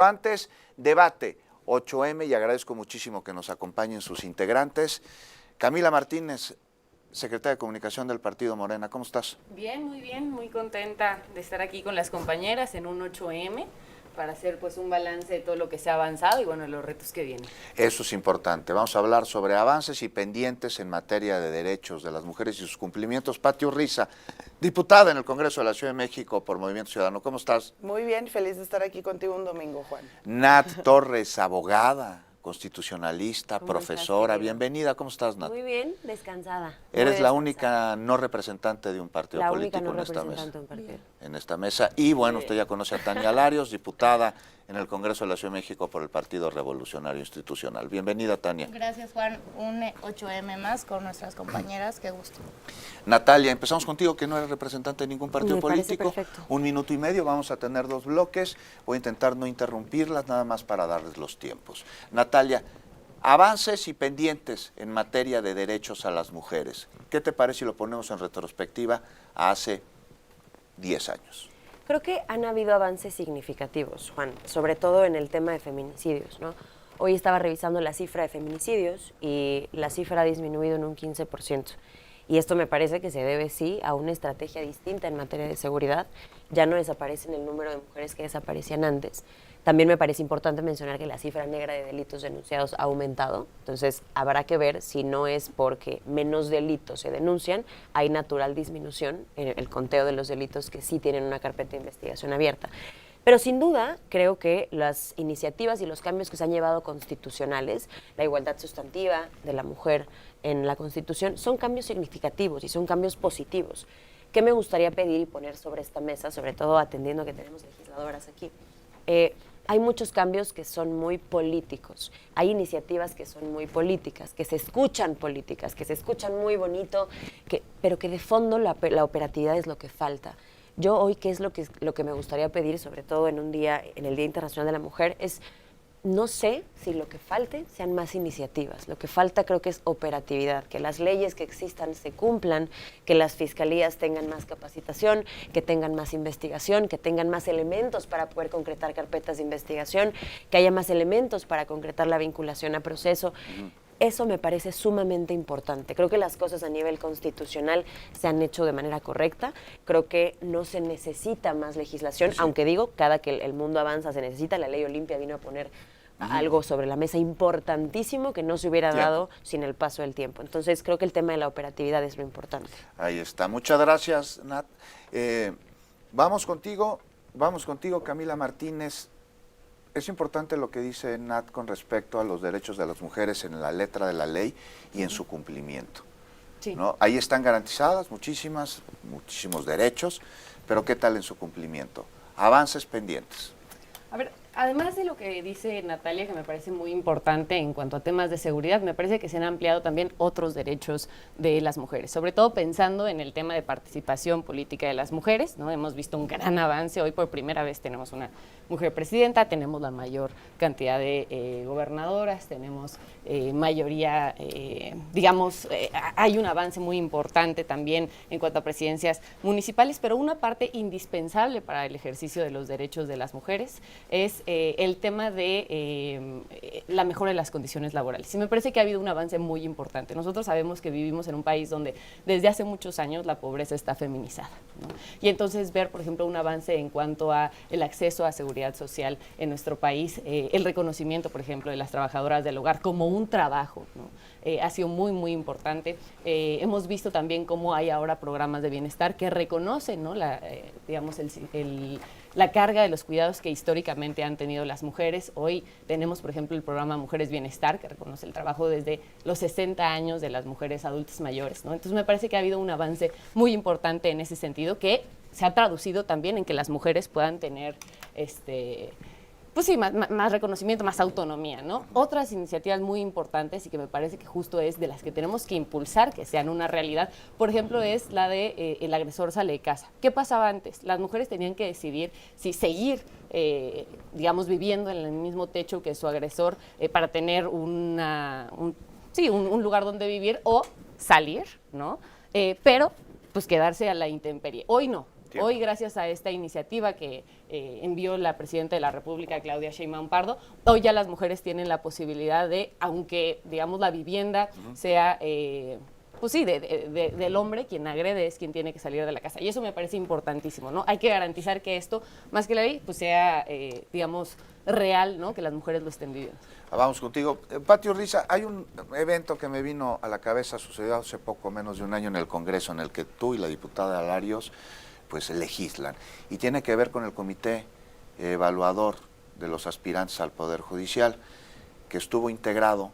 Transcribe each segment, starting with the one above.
Antes, debate 8M y agradezco muchísimo que nos acompañen sus integrantes. Camila Martínez, secretaria de Comunicación del Partido Morena, ¿cómo estás? Bien, muy contenta de estar aquí con las compañeras en un 8M para hacer pues un balance de todo lo que se ha avanzado y bueno, los retos que vienen. Eso es importante. Vamos a hablar sobre avances y pendientes en materia de derechos de las mujeres y sus cumplimientos. Pati Urriza, diputada en el Congreso de la Ciudad de México por Movimiento Ciudadano, ¿cómo estás? Muy bien, feliz de estar aquí contigo un domingo, Juan. Nat Torres, abogada, constitucionalista, profesora, estás, bienvenida, ¿cómo estás, Nat? Muy bien, descansada. Eres la única no representante de un partido la político única no en esta representante mesa. de un partido. En esta mesa. Y bueno, usted ya conoce a Tania Larios, diputada en el Congreso de la Ciudad de México por el Partido Revolucionario Institucional. Bienvenida, Tania. Gracias, Juan. Un 8M más con nuestras compañeras, qué gusto. Natalia, empezamos contigo, que no eres representante de ningún partido Me parece político. perfecto. 1 minuto y medio, vamos a tener 2 bloques. Voy a intentar no interrumpirlas, nada más para darles los tiempos. Natalia, avances y pendientes en materia de derechos a las mujeres. ¿Qué te parece si lo ponemos en retrospectiva a hace 10 años? Creo que han habido avances significativos, Juan, sobre todo en el tema de feminicidios, ¿no? Hoy estaba revisando la cifra de feminicidios y la cifra ha disminuido en un 15%. Y esto me parece que se debe, sí, a una estrategia distinta en materia de seguridad. Ya no desaparecen el número de mujeres que desaparecían antes. También me parece importante mencionar que la cifra negra de delitos denunciados ha aumentado. Entonces, habrá que ver si no es porque menos delitos se denuncian, hay natural disminución en el conteo de los delitos que sí tienen una carpeta de investigación abierta. Pero sin duda, creo que las iniciativas y los cambios que se han llevado constitucionales, la igualdad sustantiva de la mujer en la Constitución, son cambios significativos y son cambios positivos. ¿Qué me gustaría pedir y poner sobre esta mesa, sobre todo atendiendo que tenemos legisladoras aquí? Hay muchos cambios que son muy políticos, hay iniciativas que son muy políticas, que se escuchan políticas, que se escuchan muy bonito, pero que de fondo la operatividad es lo que falta. Yo hoy, ¿qué es lo que me gustaría pedir, sobre todo en un día, en el Día Internacional de la Mujer, es, no sé si lo que falte sean más iniciativas. Lo que falta creo que es operatividad, que las leyes que existan se cumplan, que las fiscalías tengan más capacitación, que tengan más investigación, que tengan más elementos para poder concretar carpetas de investigación, que haya más elementos para concretar la vinculación a proceso. Eso me parece sumamente importante. Creo que las cosas a nivel constitucional se han hecho de manera correcta. Creo que no se necesita más legislación, aunque digo, cada que el mundo avanza se necesita. La ley Olimpia vino a poner algo sobre la mesa importantísimo que no se hubiera dado sin el paso del tiempo. Entonces, creo que el tema de la operatividad es lo importante. Ahí está. Muchas gracias, Nat. Vamos contigo, Camila Martínez. Es importante lo que dice Nat con respecto a los derechos de las mujeres en la letra de la ley y en su cumplimiento. Sí. ¿No? Ahí están garantizadas muchísimos derechos, pero ¿qué tal en su cumplimiento? Avances pendientes. A ver, además de lo que dice Natalia, que me parece muy importante en cuanto a temas de seguridad, me parece que se han ampliado también otros derechos de las mujeres, sobre todo pensando en el tema de participación política de las mujeres, ¿no? Hemos visto un gran avance, hoy por primera vez tenemos una mujer presidenta, tenemos la mayor cantidad de gobernadoras, tenemos mayoría, hay un avance muy importante también en cuanto a presidencias municipales, pero una parte indispensable para el ejercicio de los derechos de las mujeres es el tema de la mejora de las condiciones laborales. Y me parece que ha habido un avance muy importante. Nosotros sabemos que vivimos en un país donde desde hace muchos años la pobreza está feminizada, ¿no? Y entonces ver, por ejemplo, un avance en cuanto a el acceso a seguridad social en nuestro país, el reconocimiento, por ejemplo, de las trabajadoras del hogar como un trabajo, ¿no? Ha sido muy importante. Hemos visto también cómo hay ahora programas de bienestar que reconocen, ¿no? la carga de los cuidados que históricamente han tenido las mujeres. Hoy tenemos, por ejemplo, el programa Mujeres Bienestar, que reconoce el trabajo desde los 60 años de las mujeres adultas mayores, ¿no? Entonces me parece que ha habido un avance muy importante en ese sentido, que se ha traducido también en que las mujeres puedan tener pues sí, más reconocimiento, más autonomía, ¿no? Otras iniciativas muy importantes y que me parece que justo es de las que tenemos que impulsar que sean una realidad, por ejemplo, es la de el agresor sale de casa. ¿Qué pasaba antes? Las mujeres tenían que decidir si seguir, viviendo en el mismo techo que su agresor para tener un lugar donde vivir o salir, ¿no? Pero pues quedarse a la intemperie. Hoy no. Tiempo. Hoy, gracias a esta iniciativa que envió la Presidenta de la República, Claudia Sheinbaum Pardo, hoy ya las mujeres tienen la posibilidad de, aunque, digamos, la vivienda sea... pues sí, del hombre, quien agrede es quien tiene que salir de la casa. Y eso me parece importantísimo, ¿no? Hay que garantizar que esto, más que la ley, pues sea, digamos, real, ¿no? Que las mujeres lo estén viviendo. Vamos contigo. Pati Urriza, hay un evento que me vino a la cabeza, sucedió hace poco menos de un año en el Congreso, en el que tú y la diputada Larios, pues legislan. Y tiene que ver con el comité evaluador de los aspirantes al Poder Judicial, que estuvo integrado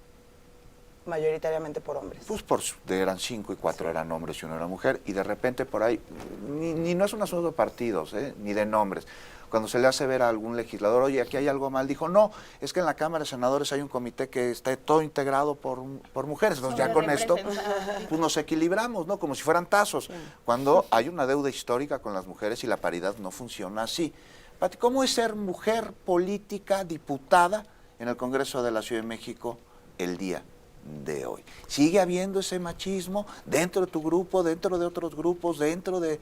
Mayoritariamente por hombres. pues eran 5 y 4 eran hombres y 1 era mujer, y de repente por ahí, ni no es un asunto de partidos, ni de nombres, cuando se le hace ver a algún legislador, oye, aquí hay algo mal, dijo, no, es que en la Cámara de Senadores hay un comité que está todo integrado por mujeres, entonces ya con esto pues nos equilibramos, ¿no? Como si fueran tazos, cuando hay una deuda histórica con las mujeres y la paridad no funciona así. Pati, ¿cómo es ser mujer política, diputada en el Congreso de la Ciudad de México el día de hoy? ¿Sigue habiendo ese machismo dentro de tu grupo, dentro de otros grupos, dentro de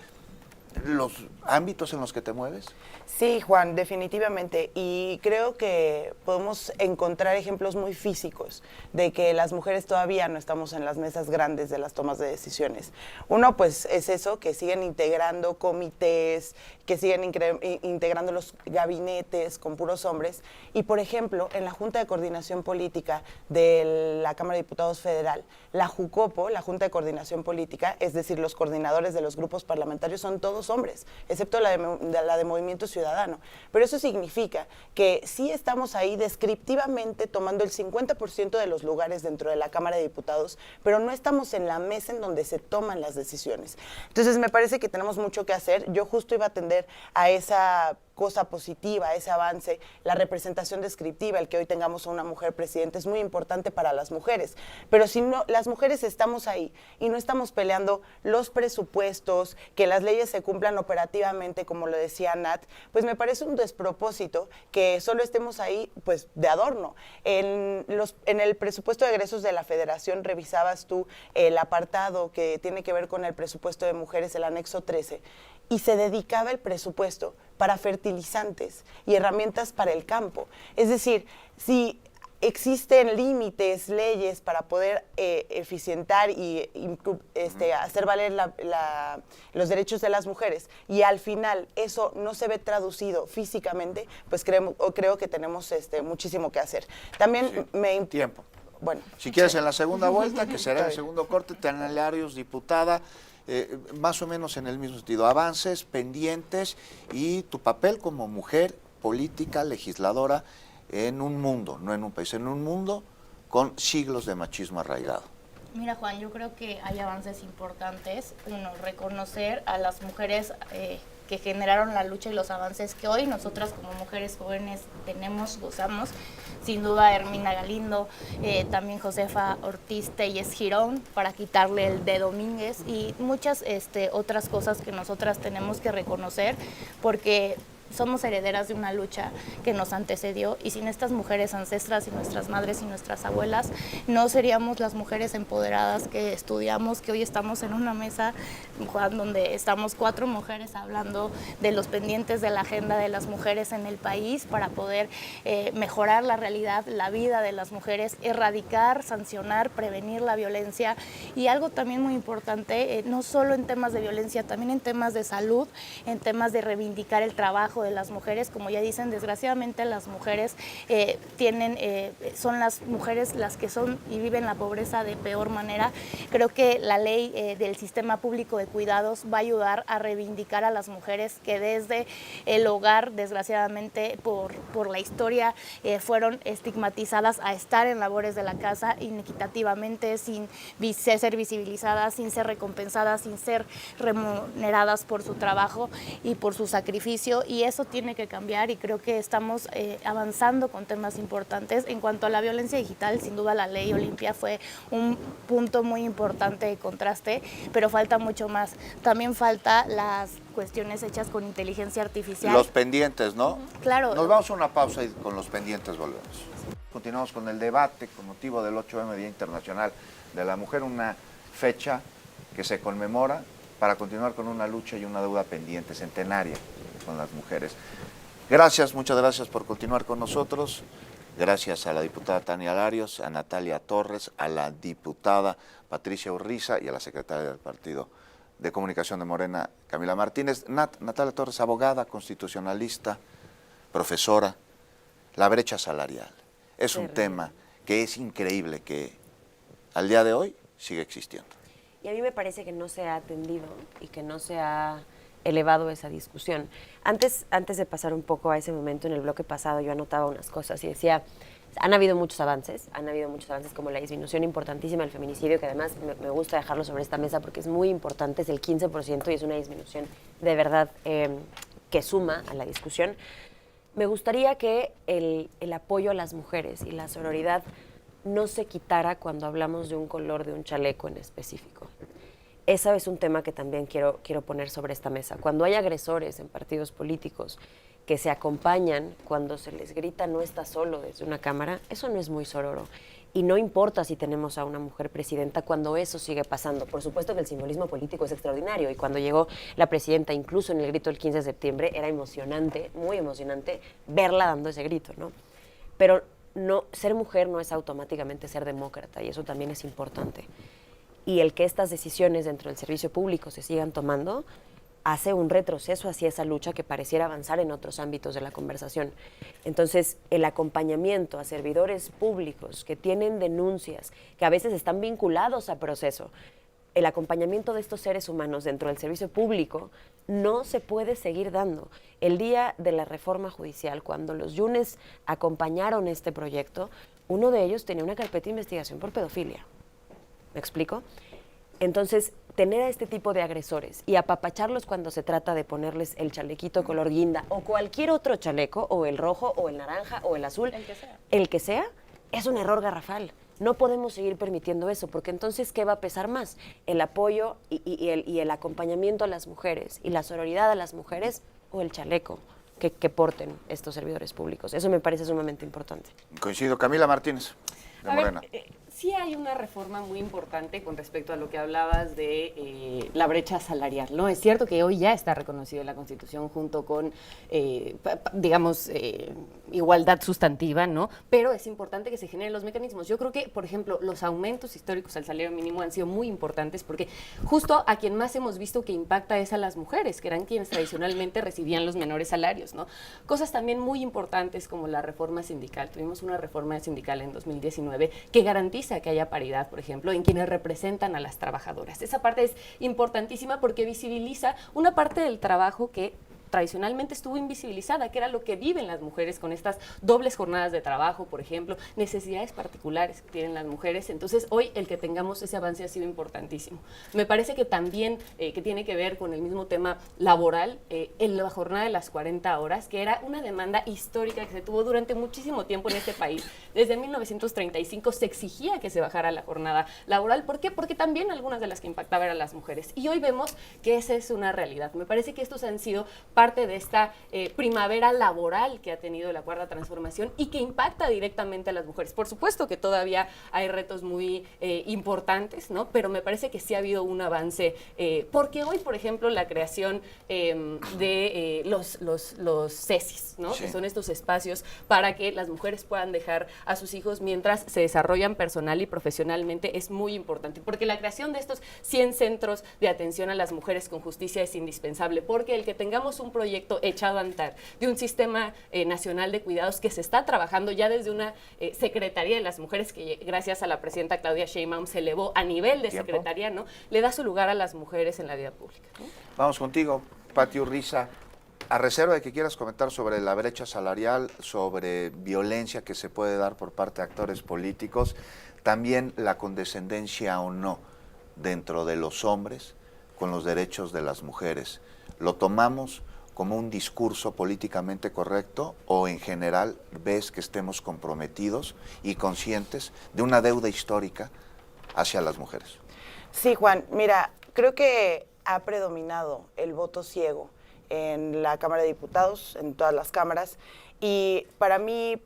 los ámbitos en los que te mueves? Sí, Juan, definitivamente. Y creo que podemos encontrar ejemplos muy físicos de que las mujeres todavía no estamos en las mesas grandes de las tomas de decisiones. Uno, pues, es eso, que siguen integrando comités, que siguen integrando los gabinetes con puros hombres. Y, por ejemplo, en la Junta de Coordinación Política de la Cámara de Diputados Federal, la JUCOPO, la Junta de Coordinación Política, es decir, los coordinadores de los grupos parlamentarios son todos hombres, excepto la de Movimiento Ciudadano. Pero eso significa que sí estamos ahí descriptivamente tomando el 50% de los lugares dentro de la Cámara de Diputados, pero no estamos en la mesa en donde se toman las decisiones. Entonces, me parece que tenemos mucho que hacer. Yo justo iba a atender a esa cosa positiva, ese avance, la representación descriptiva, el que hoy tengamos a una mujer presidenta es muy importante para las mujeres, pero si no, las mujeres estamos ahí y no estamos peleando los presupuestos, que las leyes se cumplan operativamente, como lo decía Nat, pues me parece un despropósito que solo estemos ahí pues de adorno. En el presupuesto de egresos de la Federación revisabas tú el apartado que tiene que ver con el presupuesto de mujeres, el anexo 13, y se dedicaba el presupuesto para fertilizantes y herramientas para el campo. Es decir, si existen límites, leyes para poder eficientar y hacer valer los derechos de las mujeres, y al final eso no se ve traducido físicamente, pues creo que tenemos muchísimo que hacer. También Tiempo. Bueno. Si quieres en la segunda vuelta, que será el segundo corte, Larios, diputada, más o menos en el mismo sentido, avances, pendientes y tu papel como mujer política, legisladora en un mundo, no en un país, en un mundo con siglos de machismo arraigado. Mira, Juan, yo creo que hay avances importantes. Uno, reconocer a las mujeres que generaron la lucha y los avances que hoy nosotras como mujeres jóvenes tenemos, gozamos. Sin duda Hermina Galindo, también Josefa Ortiz Telles Girón, para quitarle el de Domínguez, y muchas otras cosas que nosotras tenemos que reconocer, porque somos herederas de una lucha que nos antecedió, y sin estas mujeres ancestras y nuestras madres y nuestras abuelas no seríamos las mujeres empoderadas que estudiamos, que hoy estamos en una mesa, Juan, donde estamos 4 mujeres hablando de los pendientes de la agenda de las mujeres en el país para poder mejorar la realidad, la vida de las mujeres, erradicar, sancionar, prevenir la violencia, y algo también muy importante, no solo en temas de violencia, también en temas de salud, en temas de reivindicar el trabajo de las mujeres. Como ya dicen, desgraciadamente las mujeres son las mujeres las que son y viven la pobreza de peor manera. Creo que la ley del sistema público de cuidados va a ayudar a reivindicar a las mujeres que desde el hogar, desgraciadamente por la historia, fueron estigmatizadas a estar en labores de la casa inequitativamente, sin ser visibilizadas, sin ser recompensadas, sin ser remuneradas por su trabajo y por su sacrificio, y eso tiene que cambiar, y creo que estamos avanzando con temas importantes. En cuanto a la violencia digital, sin duda la ley Olimpia fue un punto muy importante de contraste, pero falta mucho más. También falta las cuestiones hechas con inteligencia artificial. Los pendientes, ¿no? Claro. Nos vamos a una pausa y con los pendientes volvemos. Continuamos con el debate con motivo del 8M, Día Internacional de la Mujer, una fecha que se conmemora para continuar con una lucha y una deuda pendiente, centenaria, con las mujeres. Gracias, muchas gracias por continuar con nosotros. Gracias a la diputada Tania Larios, a Natalia Torres, a la diputada Patricia Urriza y a la secretaria del Partido de Comunicación de Morena, Camila Martínez. Natalia Torres, abogada, constitucionalista, profesora. La brecha salarial es un tema que es increíble que al día de hoy sigue existiendo. Y a mí me parece que no se ha atendido y que no se ha elevado esa discusión. Antes de pasar un poco a ese momento, en el bloque pasado yo anotaba unas cosas y decía, han habido muchos avances como la disminución importantísima del feminicidio, que además me gusta dejarlo sobre esta mesa porque es muy importante, es el 15% y es una disminución de verdad que suma a la discusión. Me gustaría que el apoyo a las mujeres y la sororidad no se quitara cuando hablamos de un color de un chaleco en específico. Ese es un tema que también quiero poner sobre esta mesa. Cuando hay agresores en partidos políticos que se acompañan, cuando se les grita no está solo desde una cámara, eso no es muy sororo. Y no importa si tenemos a una mujer presidenta cuando eso sigue pasando. Por supuesto que el simbolismo político es extraordinario y cuando llegó la presidenta, incluso en el grito del 15 de septiembre, era emocionante, muy emocionante, verla dando ese grito, ¿no? Pero no, ser mujer no es automáticamente ser demócrata y eso también es importante. Y el que estas decisiones dentro del servicio público se sigan tomando hace un retroceso hacia esa lucha que pareciera avanzar en otros ámbitos de la conversación. Entonces, el acompañamiento a servidores públicos que tienen denuncias, que a veces están vinculados a proceso, el acompañamiento de estos seres humanos dentro del servicio público no se puede seguir dando. El día de la reforma judicial, cuando los Yunes acompañaron este proyecto, uno de ellos tenía una carpeta de investigación por pedofilia. ¿Me explico? Entonces, tener a este tipo de agresores y apapacharlos cuando se trata de ponerles el chalequito color guinda o cualquier otro chaleco, o el rojo, o el naranja, o el azul, el que sea, es un error garrafal. No podemos seguir permitiendo eso, porque entonces, ¿qué va a pesar más? ¿El apoyo y el acompañamiento a las mujeres y la sororidad a las mujeres o el chaleco que porten estos servidores públicos? Eso me parece sumamente importante. Coincido. Camila Martínez, de Morena. Sí hay una reforma muy importante con respecto a lo que hablabas de la brecha salarial, ¿no? Es cierto que hoy ya está reconocido en la Constitución junto con, digamos, igualdad sustantiva, ¿no? Pero es importante que se generen los mecanismos. Yo creo que, por ejemplo, los aumentos históricos al salario mínimo han sido muy importantes porque justo a quien más hemos visto que impacta es a las mujeres, que eran quienes tradicionalmente recibían los menores salarios, ¿no? Cosas también muy importantes como la reforma sindical. Tuvimos una reforma sindical en 2019 que garantiza que haya paridad, por ejemplo, en quienes representan a las trabajadoras. Esa parte es importantísima porque visibiliza una parte del trabajo que tradicionalmente estuvo invisibilizada, que era lo que viven las mujeres con estas dobles jornadas de trabajo, por ejemplo, necesidades particulares que tienen las mujeres. Entonces, hoy el que tengamos ese avance ha sido importantísimo. Me parece que también, que tiene que ver con el mismo tema laboral, en la jornada de las 40 horas, que era una demanda histórica que se tuvo durante muchísimo tiempo en este país. Desde 1935 se exigía que se bajara la jornada laboral. ¿Por qué? Porque también algunas de las que impactaban eran las mujeres. Y hoy vemos que esa es una realidad. Me parece que estos han sido parte de esta primavera laboral que ha tenido la Cuarta Transformación y que impacta directamente a las mujeres. Por supuesto que todavía hay retos muy importantes, ¿no? Pero me parece que sí ha habido un avance, porque hoy, por ejemplo, la creación de los CESIs, ¿no? Sí. Que son estos espacios para que las mujeres puedan dejar a sus hijos mientras se desarrollan personal y profesionalmente, es muy importante, porque la creación de estos 100 centros de atención a las mujeres con justicia es indispensable, porque el que tengamos un proyecto echado a andar de un sistema nacional de cuidados que se está trabajando ya desde una Secretaría de las Mujeres que gracias a la presidenta Claudia Sheinbaum se elevó a nivel de secretaría, ¿no? Le da su lugar a las mujeres en la vida pública, ¿no? Vamos contigo, Pati Urriza. A reserva de que quieras comentar sobre la brecha salarial, sobre violencia que se puede dar por parte de actores políticos, también la condescendencia o no dentro de los hombres con los derechos de las mujeres. ¿Lo tomamos como un discurso políticamente correcto o en general ves que estemos comprometidos y conscientes de una deuda histórica hacia las mujeres? Sí, Juan, mira, creo que ha predominado el voto ciego en la Cámara de Diputados, en todas las cámaras, y para mí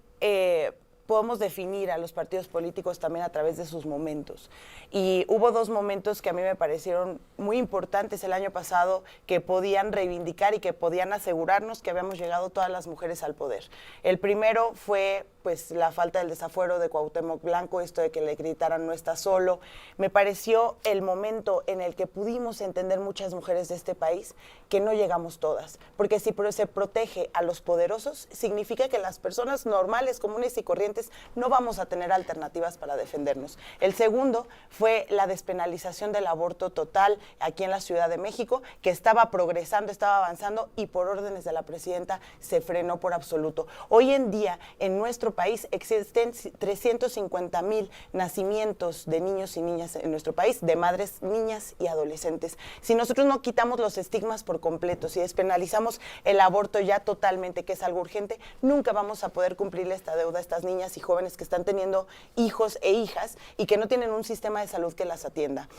podemos definir a los partidos políticos también a través de sus momentos. Y hubo 2 momentos que a mí me parecieron muy importantes el año pasado, que podían reivindicar y que podían asegurarnos que habíamos llegado todas las mujeres al poder. El primero fue pues la falta del desafuero de Cuauhtémoc Blanco, esto de que le gritaran no está solo. Me pareció el momento en el que pudimos entender muchas mujeres de este país que no llegamos todas, porque si se protege a los poderosos, significa que las personas normales, comunes y corrientes no vamos a tener alternativas para defendernos. El segundo fue la despenalización del aborto total aquí en la Ciudad de México, que estaba progresando, estaba avanzando y por órdenes de la presidenta se frenó por absoluto. Hoy en día en nuestro país existen 350,000 nacimientos de niños y niñas en nuestro país, de madres, niñas y adolescentes. Si nosotros no quitamos los estigmas por completo, si despenalizamos el aborto ya totalmente, que es algo urgente, nunca vamos a poder cumplirle esta deuda a estas niñas y jóvenes que están teniendo hijos e hijas y que no tienen un sistema de salud que las atienda.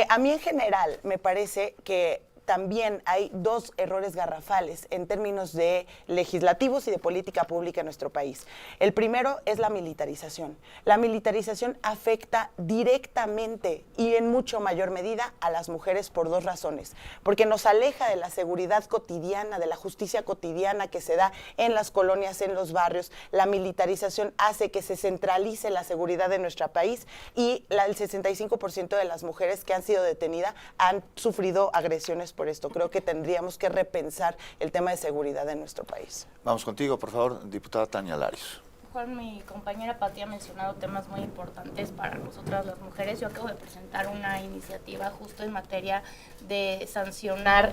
A mí en general me parece que también hay 2 errores garrafales en términos de legislativos y de política pública en nuestro país. El primero es la militarización. La militarización afecta directamente y en mucho mayor medida a las mujeres por 2 razones. Porque nos aleja de la seguridad cotidiana, de la justicia cotidiana que se da en las colonias, en los barrios. La militarización hace que se centralice la seguridad de nuestro país y el 65% de las mujeres que han sido detenidas han sufrido agresiones por esto. Creo que tendríamos que repensar el tema de seguridad en nuestro país. Vamos contigo, por favor, diputada Tania Larios. Juan, mi compañera Pati ha mencionado temas muy importantes para nosotras las mujeres. Yo acabo de presentar una iniciativa justo en materia de sancionar,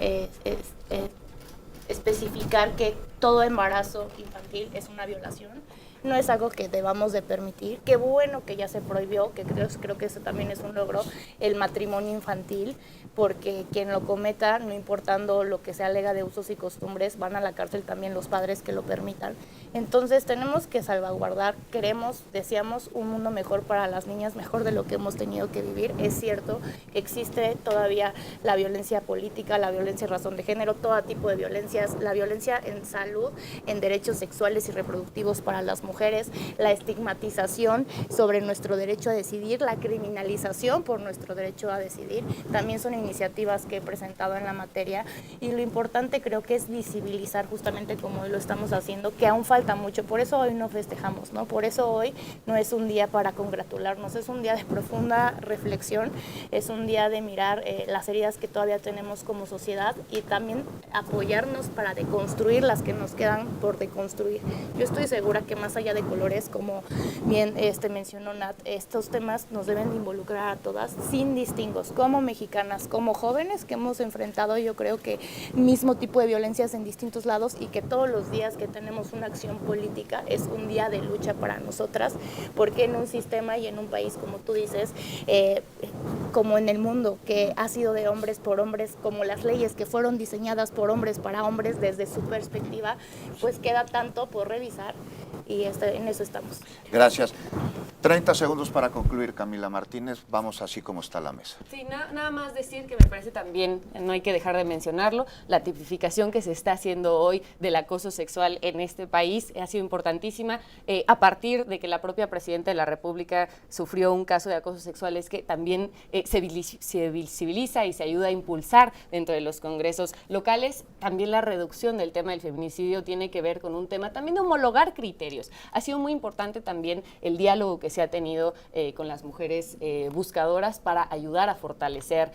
especificar que todo embarazo infantil es una violación. No es algo que debamos de permitir. Qué bueno que ya se prohibió, que creo que eso también es un logro, el matrimonio infantil, porque quien lo cometa, no importando lo que se alega de usos y costumbres, van a la cárcel también los padres que lo permitan. Entonces tenemos que salvaguardar, deseamos un mundo mejor para las niñas, mejor de lo que hemos tenido que vivir. Es cierto que existe todavía la violencia política, la violencia en razón de género, todo tipo de violencias, la violencia en salud, en derechos sexuales y reproductivos para las mujeres, la estigmatización sobre nuestro derecho a decidir, la criminalización por nuestro derecho a decidir, también son iniciativas que he presentado en la materia, y lo importante creo que es visibilizar, justamente como hoy lo estamos haciendo, que aún falta mucho. Por eso hoy no festejamos, ¿no? Por eso hoy no es un día para congratularnos, es un día de profunda reflexión, es un día de mirar las heridas que todavía tenemos como sociedad y también apoyarnos para deconstruir las que nos quedan por deconstruir. Yo estoy segura que más allá de colores, como bien mencionó Nat, estos temas nos deben involucrar a todas sin distingos, como mexicanas, como jóvenes que hemos enfrentado, yo creo que mismo tipo de violencias en distintos lados, y que todos los días que tenemos una acción política es un día de lucha para nosotras, porque en un sistema y en un país, como tú dices, como en el mundo, que ha sido de hombres por hombres, como las leyes que fueron diseñadas por hombres para hombres desde su perspectiva, pues queda tanto por revisar. Y en eso estamos. Gracias. 30 segundos para concluir, Camila Martínez. Vamos así como está la mesa. Sí, nada más decir que me parece también, no hay que dejar de mencionarlo, la tipificación que se está haciendo hoy del acoso sexual en este país ha sido importantísima. A partir de que la propia presidenta de la República sufrió un caso de acoso sexual, es que también se visibiliza y se ayuda a impulsar dentro de los congresos locales. También la reducción del tema del feminicidio tiene que ver con un tema también de homologar criterios. Ha sido muy importante también el diálogo que se ha tenido con las mujeres buscadoras para ayudar a fortalecer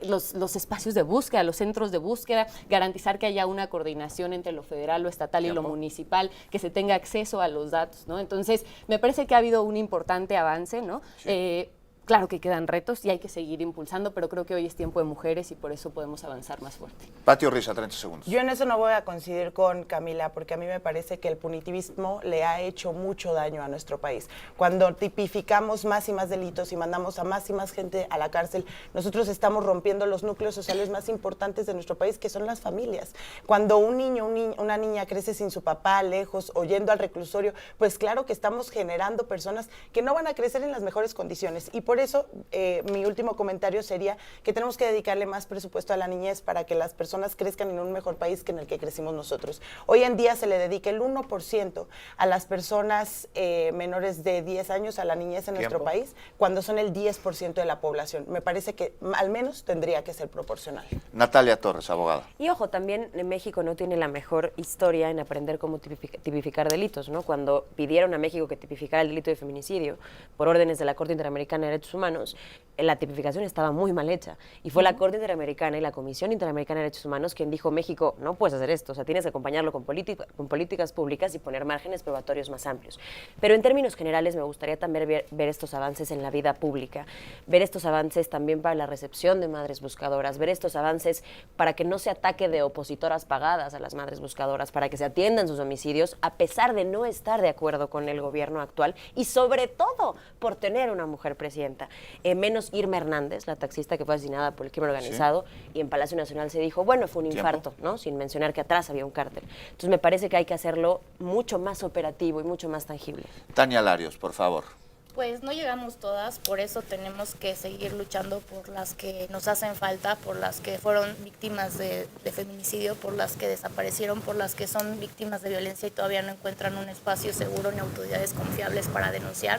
los espacios de búsqueda, los centros de búsqueda, garantizar que haya una coordinación entre lo federal, lo estatal y lo municipal, que se tenga acceso a los datos, ¿no? Entonces, me parece que ha habido un importante avance, ¿no? Sí. Claro que quedan retos y hay que seguir impulsando, pero creo que hoy es tiempo de mujeres y por eso podemos avanzar más fuerte. Pati Orriza, 30 segundos. Yo en eso no voy a coincidir con Camila, porque a mí me parece que el punitivismo le ha hecho mucho daño a nuestro país. Cuando tipificamos más y más delitos y mandamos a más y más gente a la cárcel, nosotros estamos rompiendo los núcleos sociales más importantes de nuestro país, que son las familias. Cuando un niño, una niña crece sin su papá, lejos, o yendo al reclusorio, pues claro que estamos generando personas que no van a crecer en las mejores condiciones. Y por por eso mi último comentario sería que tenemos que dedicarle más presupuesto a la niñez para que las personas crezcan en un mejor país que en el que crecimos nosotros. Hoy en día se le dedica el 1% a las personas menores de 10 años a la niñez en nuestro país, cuando son el 10% de la población. Me parece que al menos tendría que ser proporcional. Natalia Torres, abogada. Y ojo, también México no tiene la mejor historia en aprender cómo tipificar delitos, ¿no? Cuando pidieron a México que tipificara el delito de feminicidio por órdenes de la Corte Interamericana de Derechos Humanos, la tipificación estaba muy mal hecha. Y fue la Corte Interamericana y la Comisión Interamericana de Derechos Humanos quien dijo, México, no puedes hacer esto, o sea, tienes que acompañarlo con políticas públicas y poner márgenes probatorios más amplios. Pero en términos generales me gustaría también ver estos avances en la vida pública, ver estos avances también para la recepción de madres buscadoras, ver estos avances para que no se ataque de opositoras pagadas a las madres buscadoras, para que se atiendan sus homicidios a pesar de no estar de acuerdo con el gobierno actual y sobre todo por tener una mujer presidenta. Menos Irma Hernández, la taxista que fue asesinada por el crimen organizado, y en Palacio Nacional se dijo, bueno, fue un infarto, ¿no? Sin mencionar que atrás había un cártel. Entonces me parece que hay que hacerlo mucho más operativo y mucho más tangible. Tania Larios, por favor. Pues no llegamos todas, por eso tenemos que seguir luchando por las que nos hacen falta, por las que fueron víctimas de feminicidio, por las que desaparecieron, por las que son víctimas de violencia y todavía no encuentran un espacio seguro ni autoridades confiables para denunciar.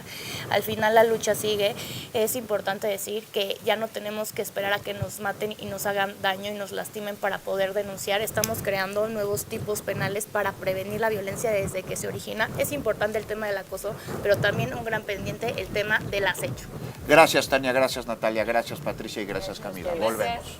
Al final la lucha sigue. Es importante decir que ya no tenemos que esperar a que nos maten y nos hagan daño y nos lastimen para poder denunciar. Estamos creando nuevos tipos penales para prevenir la violencia desde que se origina. Es importante el tema del acoso, pero también un gran pendiente el tema del acecho. Gracias, Tania, gracias, Natalia, gracias, Patricia, y gracias, Camila. Volvemos.